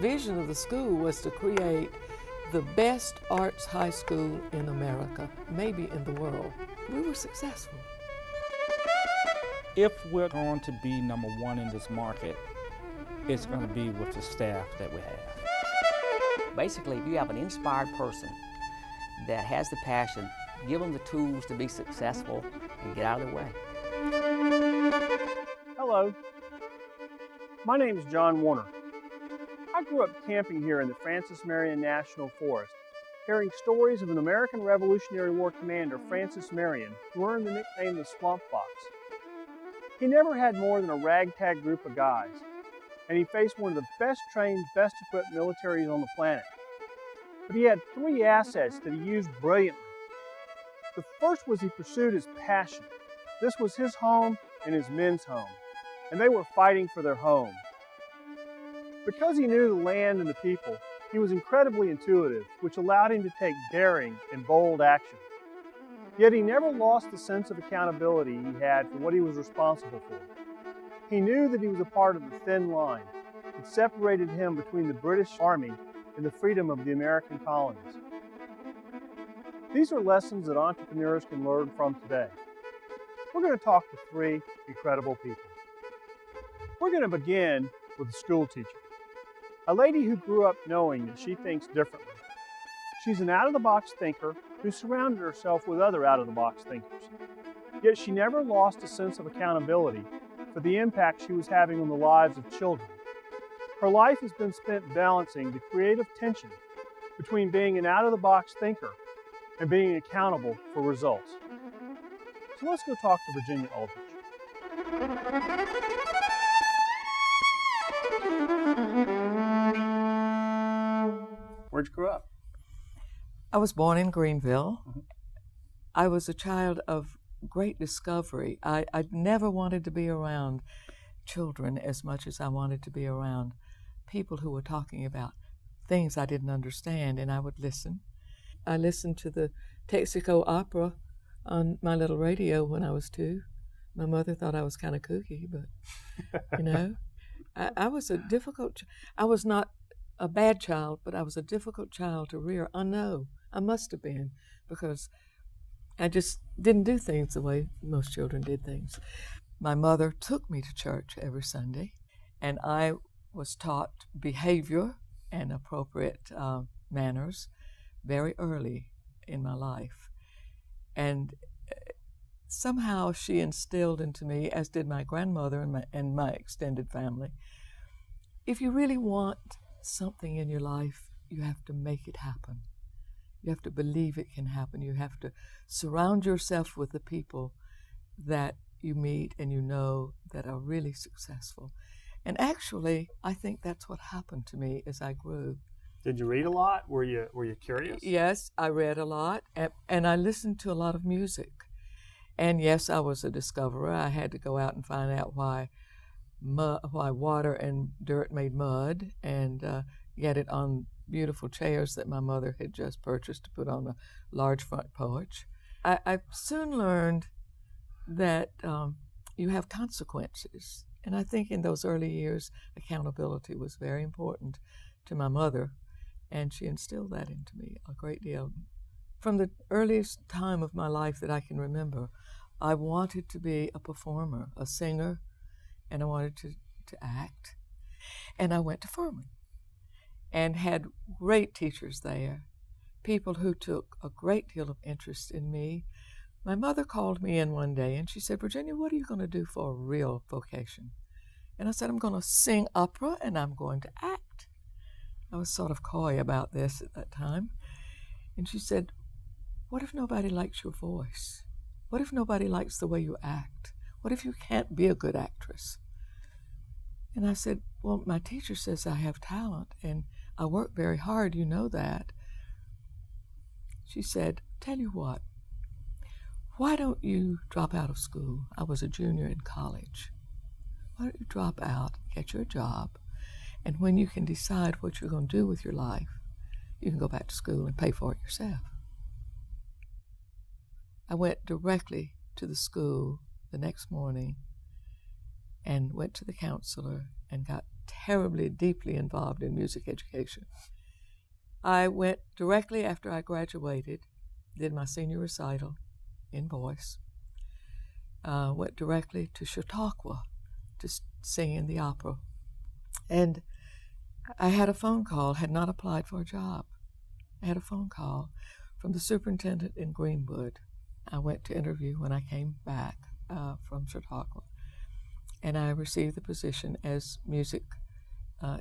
vision of the school was to create the best arts high school in America, maybe in the world. We were successful. If we're going to be number one in this market, it's going to be with the staff that we have. Basically, if you have an inspired person that has the passion, give them the tools to be successful and get out of their way. Hello, my name is John Warner. I grew up camping here in the Francis Marion National Forest, hearing stories of an American Revolutionary War commander, Francis Marion, who earned the nickname the Swamp Fox. He never had more than a ragtag group of guys, and he faced one of the best trained, best equipped militaries on the planet. But he had three assets that he used brilliantly. The first was he pursued his passion. This was his home and his men's home, and they were fighting for their home. Because he knew the land and the people, he was incredibly intuitive, which allowed him to take daring and bold action. Yet he never lost the sense of accountability he had for what he was responsible for. He knew that he was a part of the thin line that separated him between the British Army and the freedom of the American colonies. These are lessons that entrepreneurs can learn from today. We're going to talk to three incredible people. We're going to begin with a school teacher, a lady who grew up knowing that she thinks differently. She's an out-of-the-box thinker who surrounded herself with other out-of-the-box thinkers. Yet she never lost a sense of accountability for the impact she was having on the lives of children. Her life has been spent balancing the creative tension between being an out-of-the-box thinker and being accountable for results. So let's go talk to Virginia Uldrick. Where'd you grow up? I was born in Greenville. I was a child of great discovery. I never wanted to be around children as much as I wanted to be around people who were talking about things I didn't understand, and I would listen. I listened to the Texaco opera on my little radio when I was 2. My mother thought I was kind of kooky, but, you know, I was a difficult, I was not a bad child, but I was a difficult child to rear. I know, I must have been, because I just didn't do things the way most children did things. My mother took me to church every Sunday, and I was taught behavior and appropriate manners very early in my life. And somehow she instilled into me, as did my grandmother and my extended family, if you really want something in your life, you have to make it happen. You have to believe it can happen. You have to surround yourself with the people that you meet and you know that are really successful. And actually, I think that's what happened to me as I grew. Did you read a lot? Were you curious? Yes, I read a lot, and I listened to a lot of music. And yes, I was a discoverer. I had to go out and find out why water and dirt made mud, and get it on beautiful chairs that my mother had just purchased to put on a large front porch. I soon learned that you have consequences. And I think in those early years, accountability was very important to my mother, and she instilled that into me a great deal. From the earliest time of my life that I can remember, I wanted to be a performer, a singer, and I wanted to act. And I went to Furman and had great teachers there, people who took a great deal of interest in me. My mother called me in one day and she said, "Virginia, what are you going to do for a real vocation?" And I said, "I'm going to sing opera and I'm going to act." I was sort of coy about this at that time. And she said, "What if nobody likes your voice? What if nobody likes the way you act? What if you can't be a good actress?" And I said, "Well, my teacher says I have talent and I work very hard, you know that." She said, "Tell you what, why don't you drop out of school?" I was a junior in college. "Why don't you drop out, get your job, and when you can decide what you're going to do with your life, you can go back to school and pay for it yourself." I went directly to the school the next morning and went to the counselor and got terribly, deeply involved in music education. I went directly after I graduated, did my senior recital in voice, went directly to Chautauqua to sing in the opera. And I had a phone call, had not applied for a job. I had a phone call from the superintendent in Greenwood. I went to interview when I came back from Chautauqua, and I received the position as music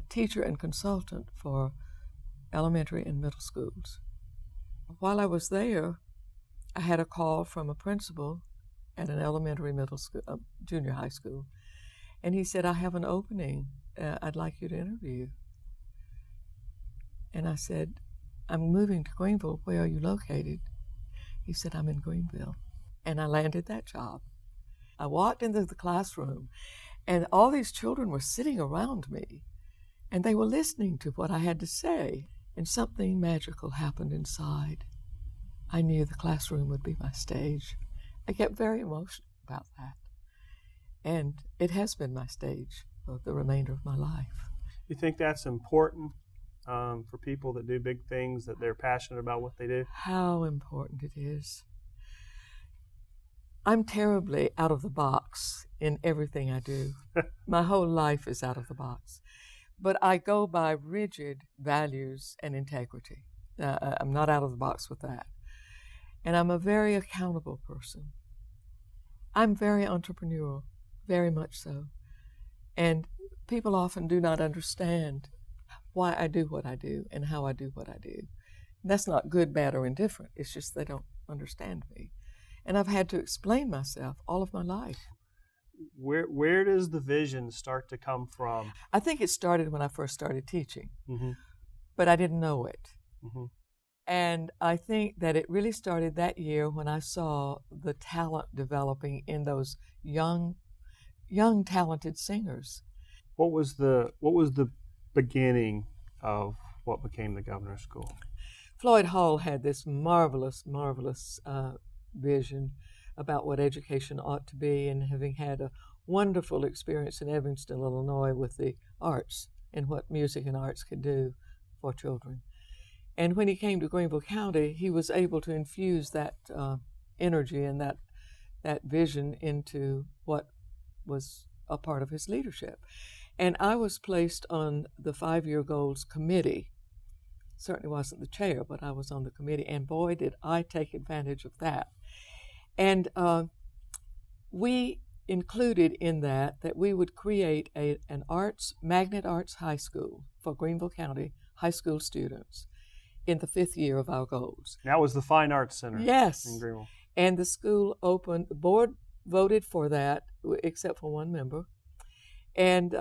teacher and consultant for elementary and middle schools. While I was there, I had a call from a principal at an elementary, middle school, junior high school, and he said, "I have an opening. I'd like you to interview." And I said, "I'm moving to Greenville. Where are you located?" He said, "I'm in Greenville." And I landed that job. I walked into the classroom, and all these children were sitting around me, and they were listening to what I had to say, and something magical happened inside. I knew the classroom would be my stage. I get very emotional about that, and it has been my stage for the remainder of my life. You think that's important for people that do big things, that they're passionate about what they do? How important it is. I'm terribly out of the box in everything I do. My whole life is out of the box. But I go by rigid values and integrity. I'm not out of the box with that. And I'm a very accountable person. I'm very entrepreneurial, very much so. And people often do not understand why I do what I do and how I do what I do. And that's not good, bad, or indifferent. It's just they don't understand me. And I've had to explain myself all of my life. Where does the vision start to come from? I think it started when I first started teaching, Mm-hmm. but I didn't know it. Mm-hmm. And I think that it really started that year when I saw the talent developing in those young, talented singers. What was the beginning of what became the Governor's School? Floyd Hall had this marvelous vision about what education ought to be, and having had a wonderful experience in Evanston, Illinois with the arts and what music and arts could do for children. And when he came to Greenville County, he was able to infuse that energy and that vision into what was a part of his leadership. And I was placed on the 5-year goals committee. Certainly wasn't the chair, but I was on the committee, and boy, did I take advantage of that. And we included in that we would create an magnet arts high school for Greenville County high school students in the 5th year of our goals. That was the Fine Arts Center. Yes. In Greenville. And the school opened, the board voted for that, except for one member, and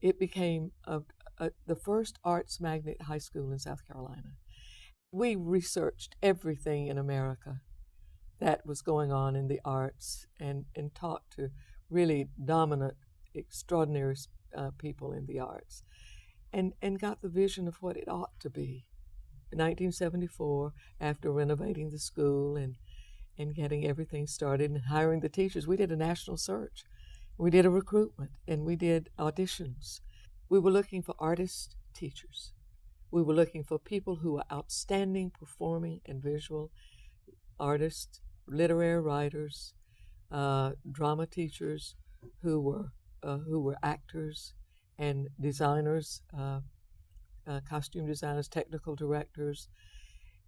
it became the first arts magnet high school in South Carolina. We researched everything in America that was going on in the arts and talked to really dominant, extraordinary people in the arts, and got the vision of what it ought to be. In 1974, after renovating the school and getting everything started and hiring the teachers, we did a national search. We did a recruitment, and we did auditions. We were looking for artist teachers. We were looking for people who were outstanding performing and visual artists, literary writers, drama teachers who were actors and designers, costume designers, technical directors,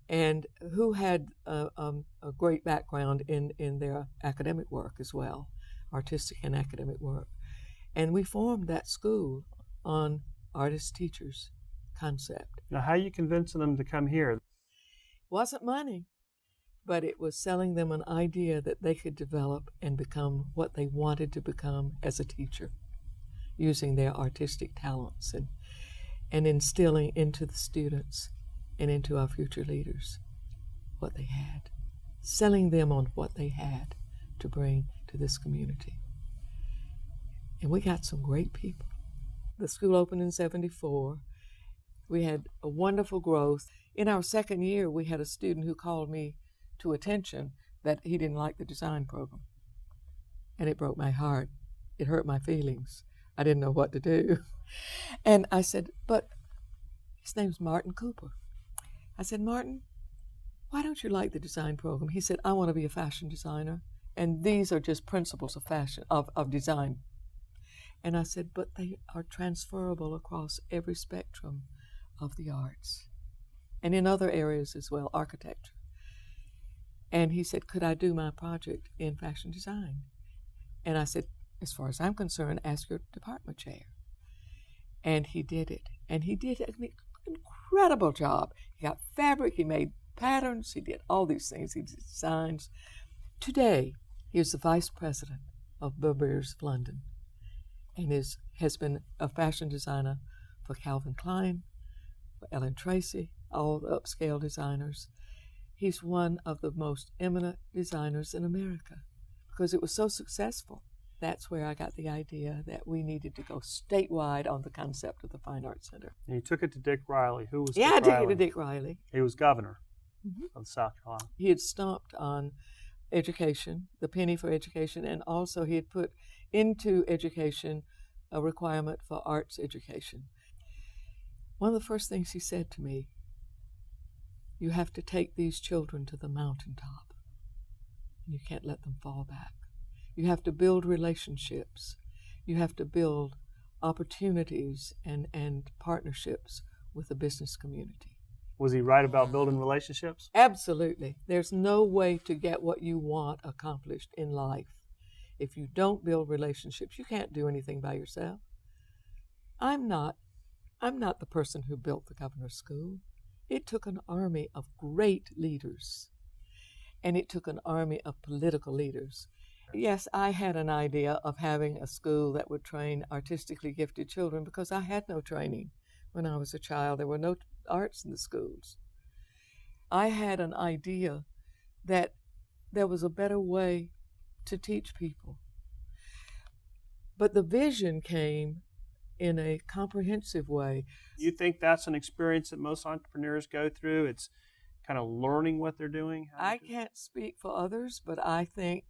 and who had a great background in their academic work as well, artistic and academic work. And we formed that school on artist teachers concept. Now, how are you convincing them to come here? Wasn't money, but it was selling them an idea that they could develop and become what they wanted to become as a teacher, using their artistic talents and instilling into the students and into our future leaders what they had, selling them on what they had to bring to this community. And we got some great people. The school opened in '74. We had a wonderful growth. In our 2nd year, we had a student who called me to attention that he didn't like the design program. And it broke my heart. It hurt my feelings. I didn't know what to do. And I said, but his name's Martin Cooper. I said, Martin, why don't you like the design program? He said, I want to be a fashion designer, and these are just principles of fashion, of design. And I said, but they are transferable across every spectrum of the arts, and in other areas as well, architecture. And he said, could I do my project in fashion design? And I said, as far as I'm concerned, ask your department chair. And he did it. And he did an incredible job. He got fabric, he made patterns, he did all these things, he did designs. Today, he is the vice president of Burberry's of London, and has been a fashion designer for Calvin Klein, for Ellen Tracy, all the upscale designers. He's one of the most eminent designers in America because it was so successful. That's where I got the idea that we needed to go statewide on the concept of the Fine Arts Center. And you took it to Dick Riley. Who was Yeah, Dick I took Riley? it to Dick Riley. He was governor of South Carolina. He had stomped on education, the penny for education, and also he had put into education a requirement for arts education. One of the first things he said to me, you have to take these children to the mountaintop. You can't let them fall back. You have to build relationships. You have to build opportunities and partnerships with the business community. Was he right about building relationships? Absolutely. There's no way to get what you want accomplished in life if you don't build relationships. You can't do anything by yourself. I'm not the person who built the governor's school. It took an army of great leaders, and it took an army of political leaders. Yes, I had an idea of having a school that would train artistically gifted children because I had no training when I was a child. There were no arts in the schools. I had an idea that there was a better way to teach people. But the vision came in a comprehensive way. You think that's an experience that most entrepreneurs go through? It's kind of learning what they're doing? I can't speak for others, but I think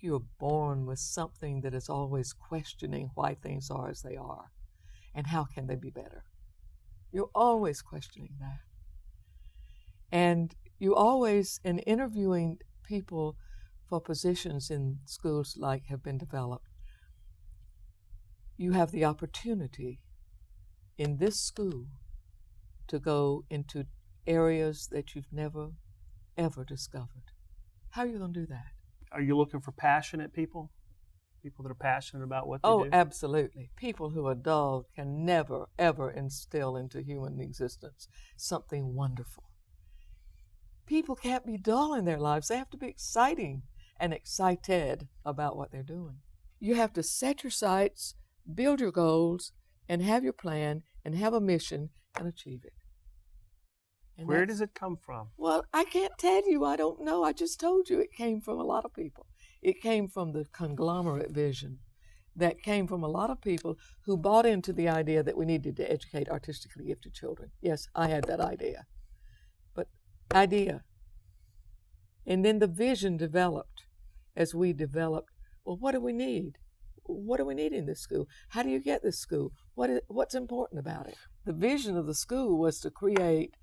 you're born with something that is always questioning why things are as they are and how can they be better. You're always questioning that. And you always, in interviewing people for positions in schools like have been developed, you have the opportunity in this school to go into areas that you've never, ever discovered. How are you going to do that? Are you looking for passionate people? People that are passionate about what they do? Oh, absolutely. People who are dull can never, ever instill into human existence something wonderful. People can't be dull in their lives. They have to be exciting and excited about what they're doing. You have to set your sights, build your goals, and have your plan, and have a mission, and achieve it. And where does it come from? Well, I can't tell you. I don't know. I just told you it came from a lot of people. It came from the conglomerate vision that came from a lot of people who bought into the idea that we needed to educate artistically gifted children. Yes, I had that idea. But idea. And then the vision developed as we developed, well, what do we need? What do we need in this school? How do you get this school? What's important about it? The vision of the school was to create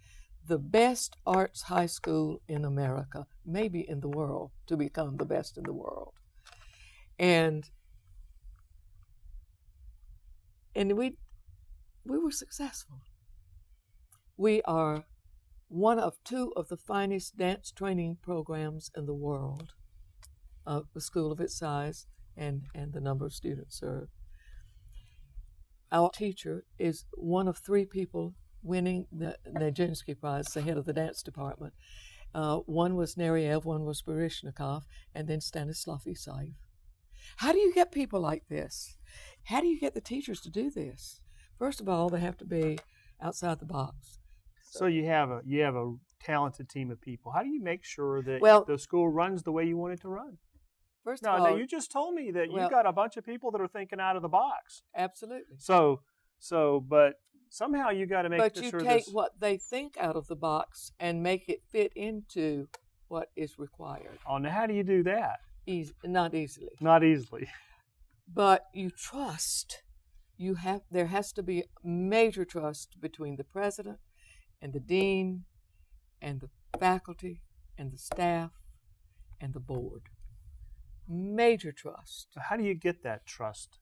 the best arts high school in America, maybe in the world, to become the best in the world. And we were successful. We are one of two of the finest dance training programs in the world, a school of its size and the number of students served. Our teacher is one of three people winning the Nijinsky Prize, the head of the dance department. One was Neriev, one was Baryshnikov, and then Stanislav Isaev. How do you get people like this? How do you get the teachers to do this? First of all, they have to be outside the box. So you have a talented team of people. How do you make sure that the school runs the way you want it to run? First of all, now you just told me that you've got a bunch of people that are thinking out of the box. Absolutely. But somehow you got to make sure this. But you take what they think out of the box and make it fit into what is required. Oh, now how do you do that? Not easily. Not easily. But you trust. There has to be major trust between the president and the dean and the faculty and the staff and the board. Major trust. So how do you get that trust?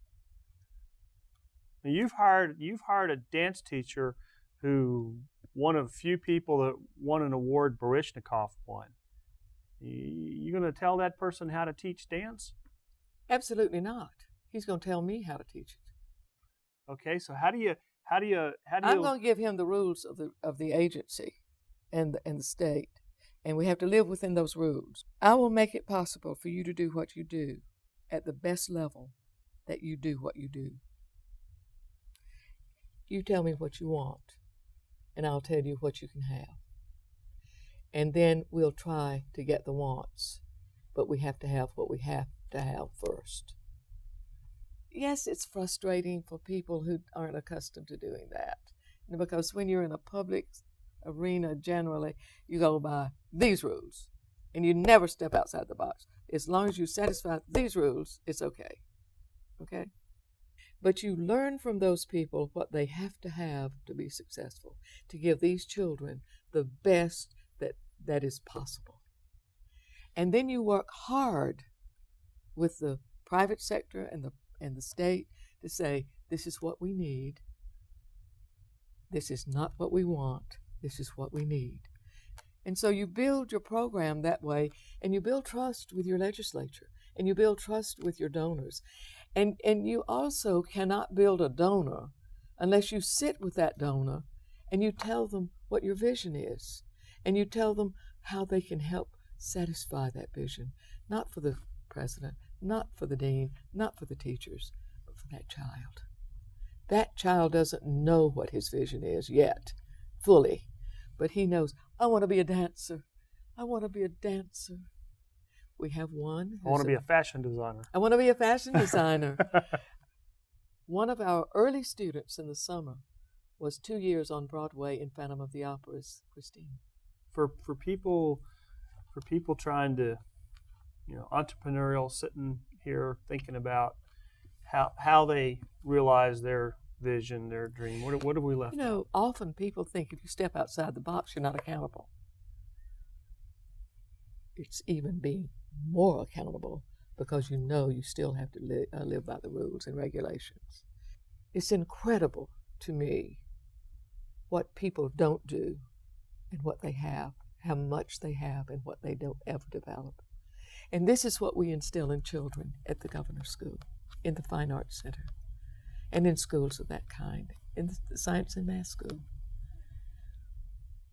Now, you've hired a dance teacher who one of few people that won an award Baryshnikov won. You going to tell that person how to teach dance? Absolutely not. He's going to tell me how to teach it. Okay, so how do you? I'm going to give him the rules of the agency and the state, and we have to live within those rules. I will make it possible for you to do what you do at the best level that you do what you do. You tell me what you want, and I'll tell you what you can have. And then we'll try to get the wants, but we have to have what we have to have first. Yes, it's frustrating for people who aren't accustomed to doing that, because when you're in a public arena, generally, you go by these rules, and you never step outside the box. As long as you satisfy these rules, it's okay. Okay? But you learn from those people what they have to be successful, to give these children the best that is possible. And then you work hard with the private sector and the state to say, this is what we need. This is not what we want. This is what we need. And so you build your program that way, and you build trust with your legislature, and you build trust with your donors. And you also cannot build a donor unless you sit with that donor and you tell them what your vision is, and you tell them how they can help satisfy that vision, not for the president, not for the dean, not for the teachers, but for that child. That child doesn't know what his vision is yet, fully, but he knows, I want to be a dancer. I want to be a dancer. We have one. I want to be a fashion designer. I want to be a fashion designer. One of our early students in the summer was 2 years on Broadway in Phantom of the Opera's Christine. For people trying to, entrepreneurial, sitting here thinking about how they realize their vision, their dream. What have we left out? Often people think if you step outside the box, you're not accountable. It's even being more accountable because you still have to live by the rules and regulations. It's incredible to me what people don't do and what they have, how much they have, and what they don't ever develop. And this is what we instill in children at the Governor's School, in the Fine Arts Center, and in schools of that kind, in the Science and Math School.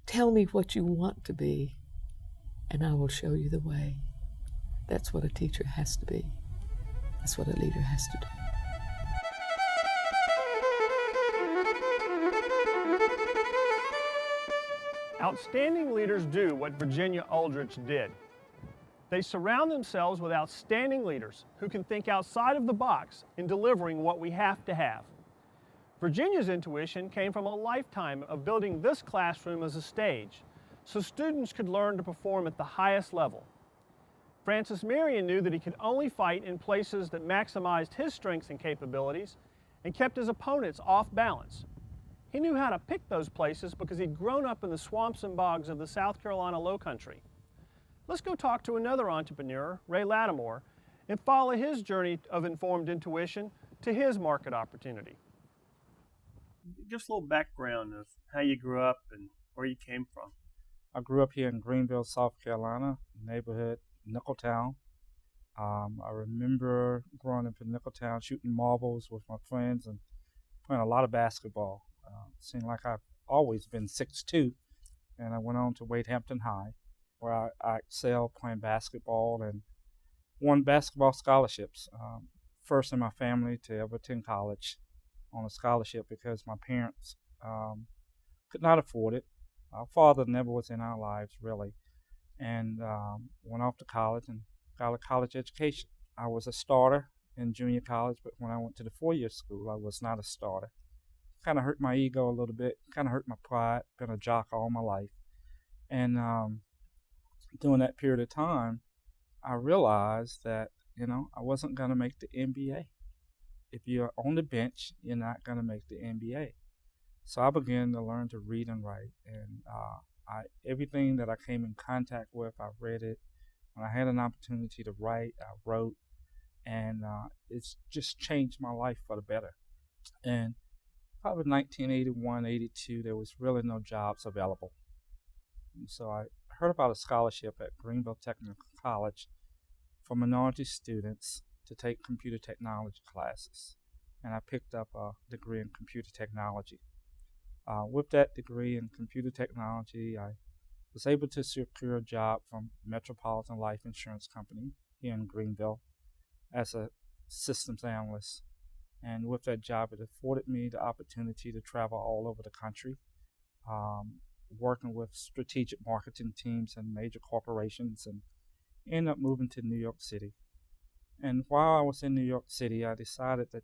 Tell me what you want to be, and I will show you the way. That's what a teacher has to be. That's what a leader has to do. Outstanding leaders do what Virginia Uldrick did. They surround themselves with outstanding leaders who can think outside of the box in delivering what we have to have. Virginia's intuition came from a lifetime of building this classroom as a stage, so students could learn to perform at the highest level. Francis Marion knew that he could only fight in places that maximized his strengths and capabilities and kept his opponents off balance. He knew how to pick those places because he'd grown up in the swamps and bogs of the South Carolina Lowcountry. Let's go talk to another entrepreneur, Ray Lattimore, and follow his journey of informed intuition to his market opportunity. Give us a little background of how you grew up and where you came from. I grew up here in Greenville, South Carolina, neighborhood Nickeltown. I remember growing up in Nickeltown, shooting marbles with my friends and playing a lot of basketball. Seemed like I've always been 6'2", and I went on to Wade Hampton High, where I excelled playing basketball and won basketball scholarships. First in my family to ever attend college on a scholarship because my parents could not afford it. Our father never was in our lives, really, and went off to college and got a college education. I was a starter in junior college, but when I went to the four-year school, I was not a starter. Kind of hurt my ego a little bit, kind of hurt my pride. Been a jock all my life. And during that period of time, I realized that, I wasn't going to make the NBA. if you're on the bench, you're not going to make the NBA. So I began to learn to read and write, and everything that I came in contact with, I read it. When I had an opportunity to write, I wrote, and it's just changed my life for the better. And probably 1981, 82, there was really no jobs available. And so I heard about a scholarship at Greenville Technical College for minority students to take computer technology classes. And I picked up a degree in computer technology. With that degree in computer technology, I was able to secure a job from Metropolitan Life Insurance Company here in Greenville as a systems analyst. And with that job, it afforded me the opportunity to travel all over the country, working with strategic marketing teams and major corporations, and ended up moving to New York City. And while I was in New York City, I decided that,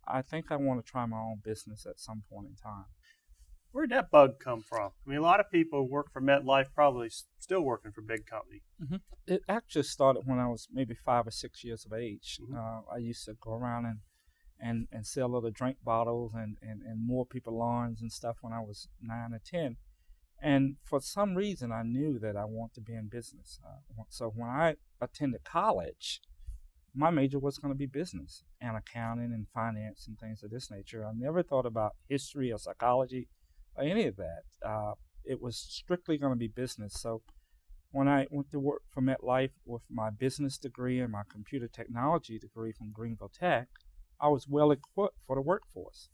I think I want to try my own business at some point in time. Where'd that bug come from? I mean, a lot of people work for MetLife, probably still working for big company. Mm-hmm. It actually started when I was maybe 5 or 6 years of age. Mm-hmm. I used to go around and sell little drink bottles and mow people lawns and stuff when I was 9 or 10. And for some reason, I knew that I wanted to be in business. So when I attended college, my major was going to be business and accounting and finance and things of this nature. I never thought about history or psychology or any of that. It was strictly going to be business. So when I went to work for MetLife with my business degree and my computer technology degree from Greenville Tech, I was well equipped for the workforce.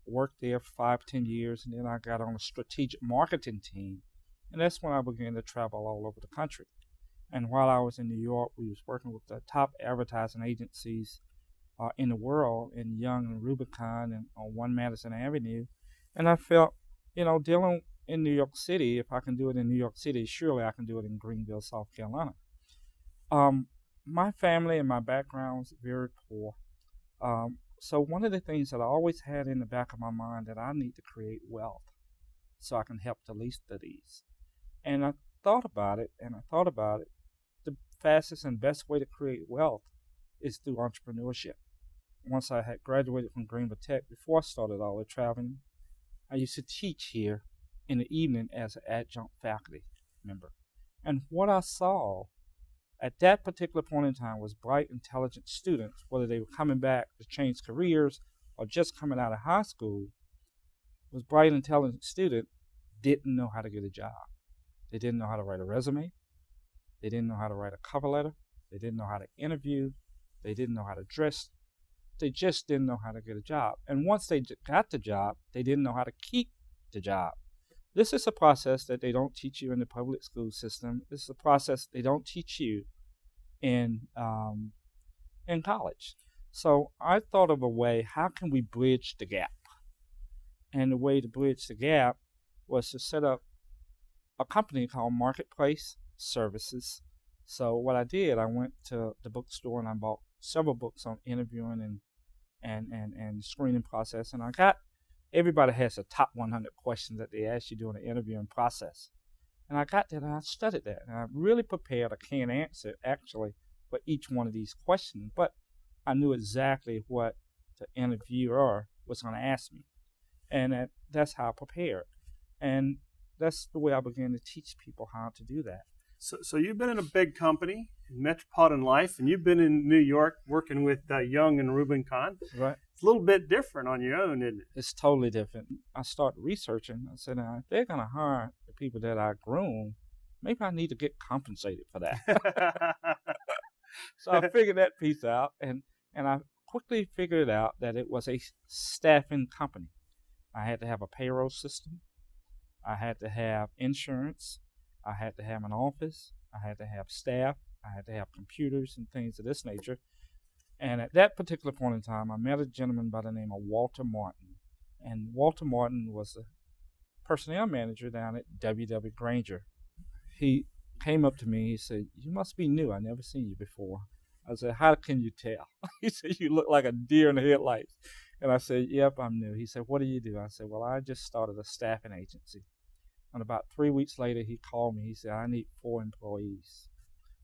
Worked there for 5-10 years, and then I got on a strategic marketing team, and that's when I began to travel all over the country. And while I was in New York, we was working with the top advertising agencies in the world in Young and Rubicon and on 1 Madison Avenue. And I felt, dealing in New York City, if I can do it in New York City, surely I can do it in Greenville, South Carolina. My family and my background was very poor. So one of the things that I always had in the back of my mind that I need to create wealth so I can help the least of these. And I thought about it. The fastest and best way to create wealth is through entrepreneurship. Once I had graduated from Greenville Tech, before I started all the traveling, I used to teach here in the evening as an adjunct faculty member. And what I saw at that particular point in time was bright, intelligent students, whether they were coming back to change careers or just coming out of high school, was bright, intelligent student didn't know how to get a job. They didn't know how to write a resume. They didn't know how to write a cover letter. They didn't know how to interview. They didn't know how to dress. They just didn't know how to get a job. And once they got the job, they didn't know how to keep the job. This is a process that they don't teach you in the public school system. This is a process they don't teach you in college. So I thought of a way, how can we bridge the gap? And the way to bridge the gap was to set up a company called Marketplace Services. So what I did, I went to the bookstore and I bought several books on interviewing and screening process. And everybody has a top 100 questions that they ask you during the interviewing process. And I got that and I studied that. And I really prepared a canned answer, actually, for each one of these questions. But I knew exactly what the interviewer was going to ask me. And that's how I prepared. And that's the way I began to teach people how to do that. So you've been in a big company, Metropolitan Life, and you've been in New York working with Young and Rubicon. Right. It's a little bit different on your own, isn't it? It's totally different. I started researching. I said, if they're going to hire the people that I groom, maybe I need to get compensated for that. So I figured that piece out, and I quickly figured out that it was a staffing company. I had to have a payroll system. I had to have insurance. I had to have an office. I had to have staff. I had to have computers and things of this nature. And at that particular point in time, I met a gentleman by the name of Walter Martin. And Walter Martin was a personnel manager down at W.W. Granger. He came up to me. He said, "You must be new. I've never seen you before." I said, "How can you tell?" He said, "You look like a deer in the headlights." And I said, "Yep, I'm new." He said, "What do you do?" I said, "Well, I just started a staffing agency." And about 3 weeks later, he called me. He said, "I need 4 employees."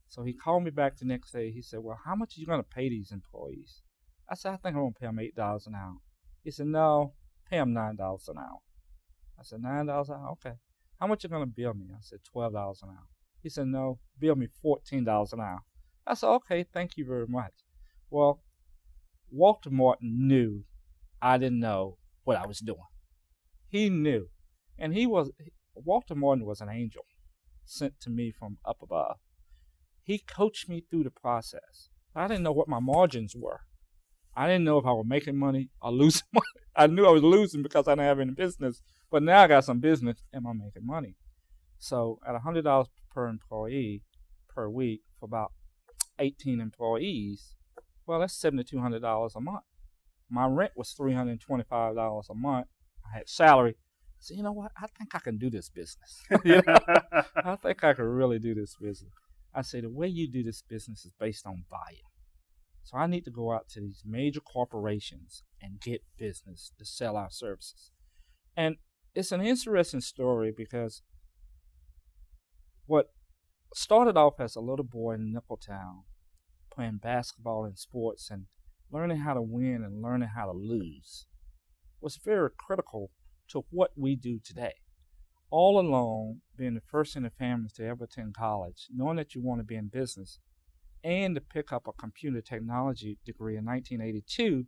So he called me back the next day. He said, "Well, how much are you going to pay these employees?" I said, I think I'm going to pay him $8 an hour. He said, no, pay him $9 an hour. I said, $9 an hour? Okay. How much you going to bill me? I said, $12 an hour. He said, no, bill me $14 an hour. I said, okay, thank you very much. Well, Walter Martin knew I didn't know what I was doing. He knew. And Walter Martin was an angel sent to me from up above. He coached me through the process. I didn't know what my margins were. I didn't know if I was making money or losing money. I knew I was losing because I didn't have any business, but now I got some business and I'm making money. So at $100 per employee per week for about 18 employees, well, that's $7,200 a month. My rent was $325 a month. I had salary. I said, you know what? I think I can do this business. I think I can really do this business. I say, the way you do this business is based on volume. So I need to go out to these major corporations and get business to sell our services. And it's an interesting story because what started off as a little boy in Nickeltown playing basketball and sports and learning how to win and learning how to lose was very critical to what we do today. All along, being the first in the family to ever attend college, knowing that you want to be in business, and to pick up a computer technology degree in 1982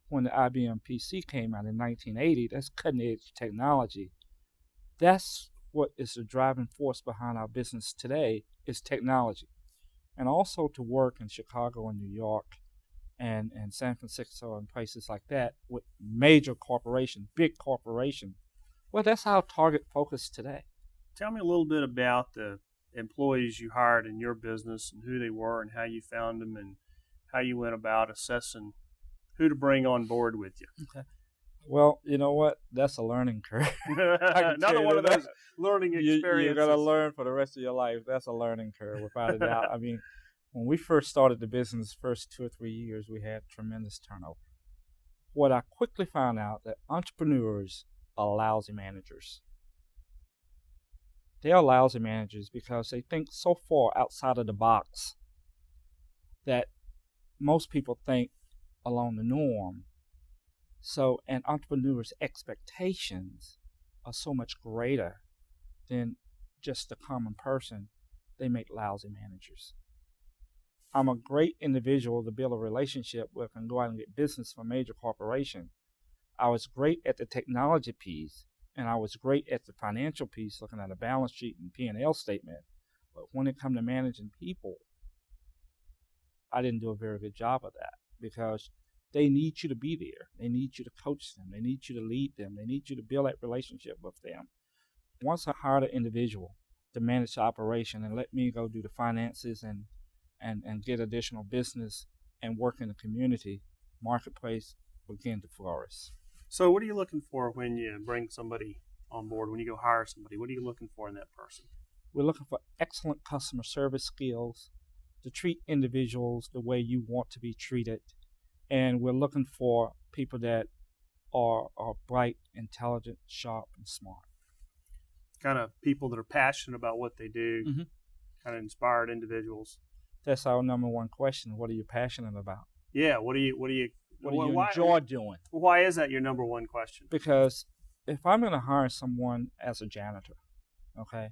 when the IBM PC came out in 1980, that's cutting-edge technology. That's what is the driving force behind our business today is technology. And also to work in Chicago and New York and San Francisco and places like that with major corporations, big corporations. Well, that's our target focus today. Tell me a little bit about the employees you hired in your business and who they were and how you found them and how you went about assessing who to bring on board with you. Okay. Well, you know what? That's a learning curve. Another one of those learning experiences. You're going to learn for the rest of your life. That's a learning curve, without a doubt. I mean, when we first started the business, first 2 or 3 years, we had tremendous turnover. What I quickly found out that entrepreneurs are lousy managers. They are lousy managers because they think so far outside of the box that most people think along the norm. So, and entrepreneurs' expectations are so much greater than just the common person. They make lousy managers. I'm a great individual to build a relationship with and go out and get business from a major corporation. I was great at the technology piece, and I was great at the financial piece, looking at a balance sheet and P&L statement. But when it comes to managing people, I didn't do a very good job of that because they need you to be there. They need you to coach them. They need you to lead them. They need you to build that relationship with them. Once I hired an individual to manage the operation and let me go do the finances and get additional business and work in the community, marketplace began to flourish. So what are you looking for when you bring somebody on board, when you go hire somebody? What are you looking for in that person? We're looking for excellent customer service skills to treat individuals the way you want to be treated. And we're looking for people that are bright, intelligent, sharp, and smart. Kind of people that are passionate about what they do, kind of inspired individuals. That's our number one question. What are you passionate about? Yeah, what do you enjoy doing? Why is that your number one question? Because if I'm going to hire someone as a janitor, okay,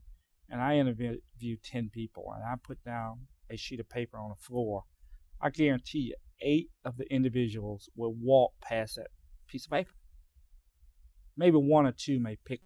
and I interview 10 people and I put down a sheet of paper on the floor, I guarantee you 8 of the individuals will walk past that piece of paper. Maybe 1 or 2 may pick